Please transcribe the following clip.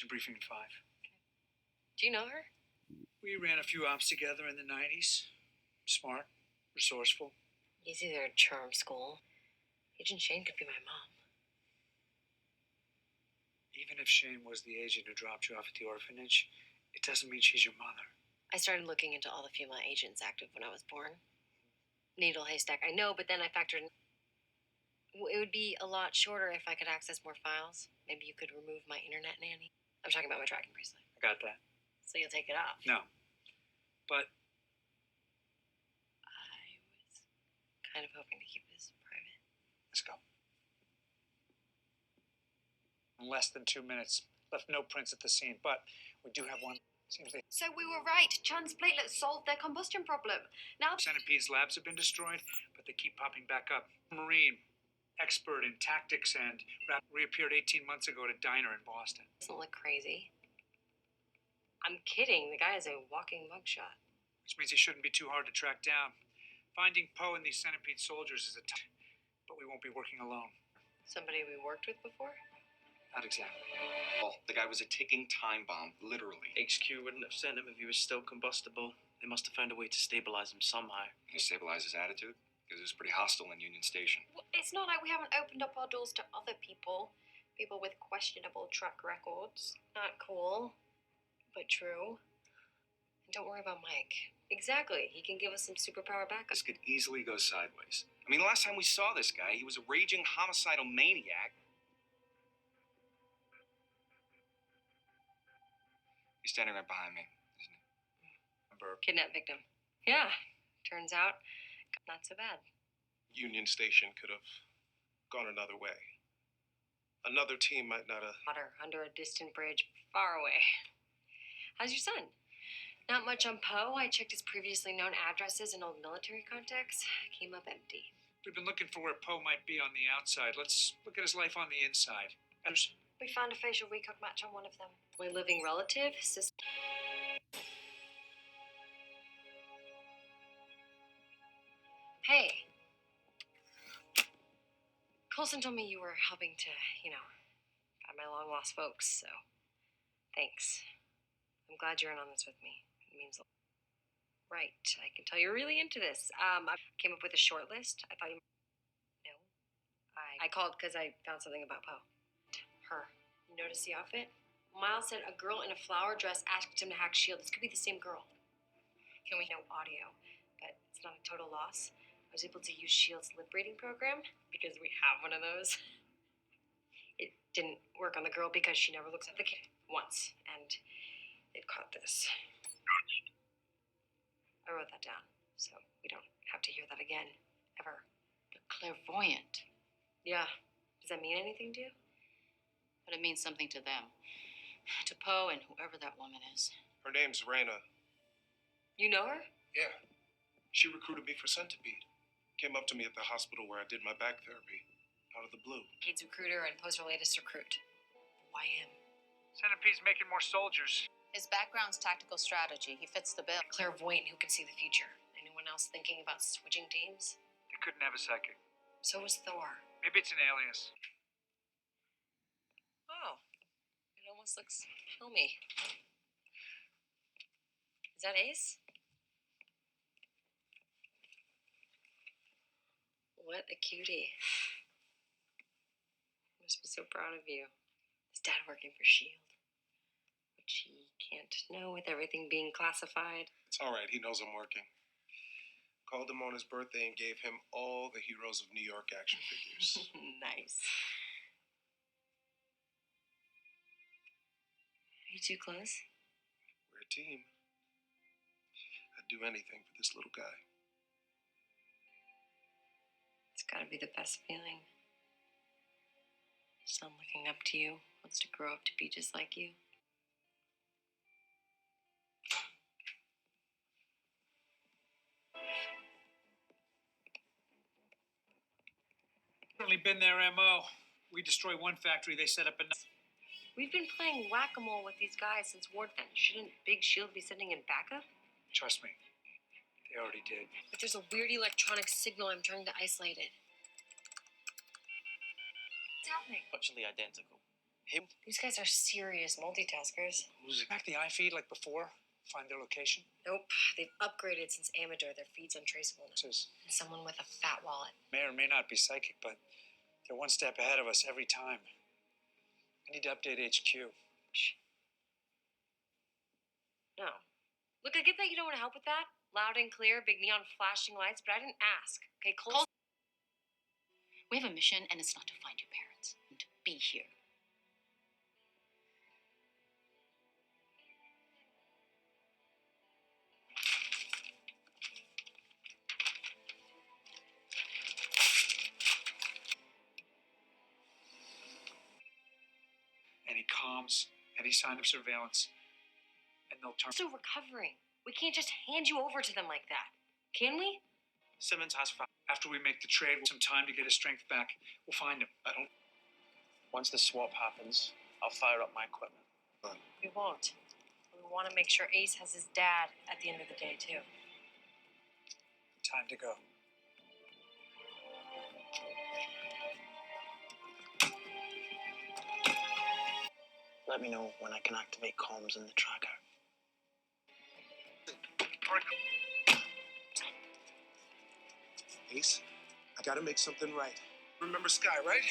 Mission briefing at 5. Do you know her? We ran a few ops together in the 90s. Smart, resourceful. Easy there at charm school. Agent Shane could be my mom. Even if Shane was the agent who dropped you off at the orphanage, it doesn't mean she's your mother. I started looking into all the female agents active when I was born. Needle haystack, I know, but then I factored in. It would be a lot shorter if I could access more files. Maybe you could remove my internet nanny. I'm talking about my tracking bracelet. I got that. So you'll take it off? No. But I was kind of hoping to keep this private. let's go. In less than 2 minutes. Left no prints at the scene, but we do have one. Seems they... So we were right. Chan's platelets solved their combustion problem. Now Centipede's labs have been destroyed, but they keep popping back up. Marine, expert in tactics and reappeared 18 months ago at a diner in Boston. Doesn't look crazy. I'm kidding. The guy is a walking mugshot. Which means he shouldn't be too hard to track down. Finding Poe and these Centipede soldiers is but we won't be working alone. Somebody we worked with before? Not exactly. Well, the guy was a ticking time bomb, literally. HQ wouldn't have sent him if he was still combustible. They must have found a way to stabilize him somehow. Can you stabilize his attitude? Because it was pretty hostile in Union Station. well, it's not like we haven't opened up our doors to other people. People with questionable track records. Not cool, but true. And don't worry about Mike. Exactly. He can give us some superpower backup. This could easily go sideways. I mean, the last time we saw this guy, he was a raging homicidal maniac. He's standing right behind me, isn't he? Kidnap victim. Yeah. Turns out, not so bad. Union Station could have gone another way. Another team might not have... Water under a distant bridge far away. How's your son? Not much on Poe. I checked his previously known addresses and old military contacts. Came up empty. We've been looking for where Poe might be on the outside. Let's look at his life on the inside. We found a facial recog match on one of them. My living relative, sister. Hey. Colson told me you were helping to, find my long lost folks, so thanks. I'm glad you're in on this with me. It means a lot. Right, I can tell you're really into this. I came up with a short list. I thought you... No. I called because I found something about Poe. Her. You notice the outfit? Miles said a girl in a flower dress asked him to hack S.H.I.E.L.D. This could be the same girl. Can we know audio? But it's not a total loss. I was able to use S.H.I.E.L.D.'s lip reading program because we have one of those. It didn't work on the girl because she never looks at the kid once, and it caught this. I wrote that down, so we don't have to hear that again, ever. But clairvoyant. Yeah. Does that mean anything to you? But it means something to them. To Poe and whoever that woman is. Her name's Raina. You know her? Yeah. She recruited me for Centipede. Came up to me at the hospital where I did my back therapy. Out of the blue. Kate's recruiter and Poe's her latest recruit. Why him? Centipede's making more soldiers. His background's tactical strategy. He fits the bill. Clairvoyant who can see the future. Anyone else thinking about switching teams? They couldn't have a psychic. So was Thor. Maybe it's an alias. Oh. It almost looks homey. Is that Ace? What a cutie. I must be so proud of you. Is Dad working for S.H.I.E.L.D.? Which he can't know with everything being classified. It's all right. He knows I'm working. Called him on his birthday and gave him all the Heroes of New York action figures. Nice. Are you too close? We're a team. I'd do anything for this little guy. It's gotta be the best feeling. Son looking up to you, wants to grow up to be just like you. Certainly been their MO. We destroy one factory, they set up another. We've been playing whack-a-mole with these guys since Ward. Shouldn't Big S.H.I.E.L.D. be sending in backup? Trust me, they already did. But there's a weird electronic signal. I'm trying to isolate it. What's happening? Virtually identical. These guys are serious multitaskers. Back the iFeed like before. Find their location. Nope, they've upgraded since Amador. Their feed's untraceable now. Says And someone with a fat wallet. may or may not be psychic, but they're one step ahead of us every time. I need to update HQ. No. Look, I get that you don't want to help with that. Loud and clear, big neon flashing lights, but I didn't ask. Okay, Cole. We have a mission, and it's not to find your parents, and to be here. Any comms, any sign of surveillance, and they'll turn. Still recovering. We can't just hand you over to them like that. Can we? Simmons has found. After we make the trade, some time to get his strength back, we'll find him. Once the swap happens, I'll fire up my equipment. We won't. We want to make sure Ace has his dad at the end of the day, too. Time to go. Let me know when I can activate comms in the tracker. Ace, I gotta make something right. Remember Skye, right?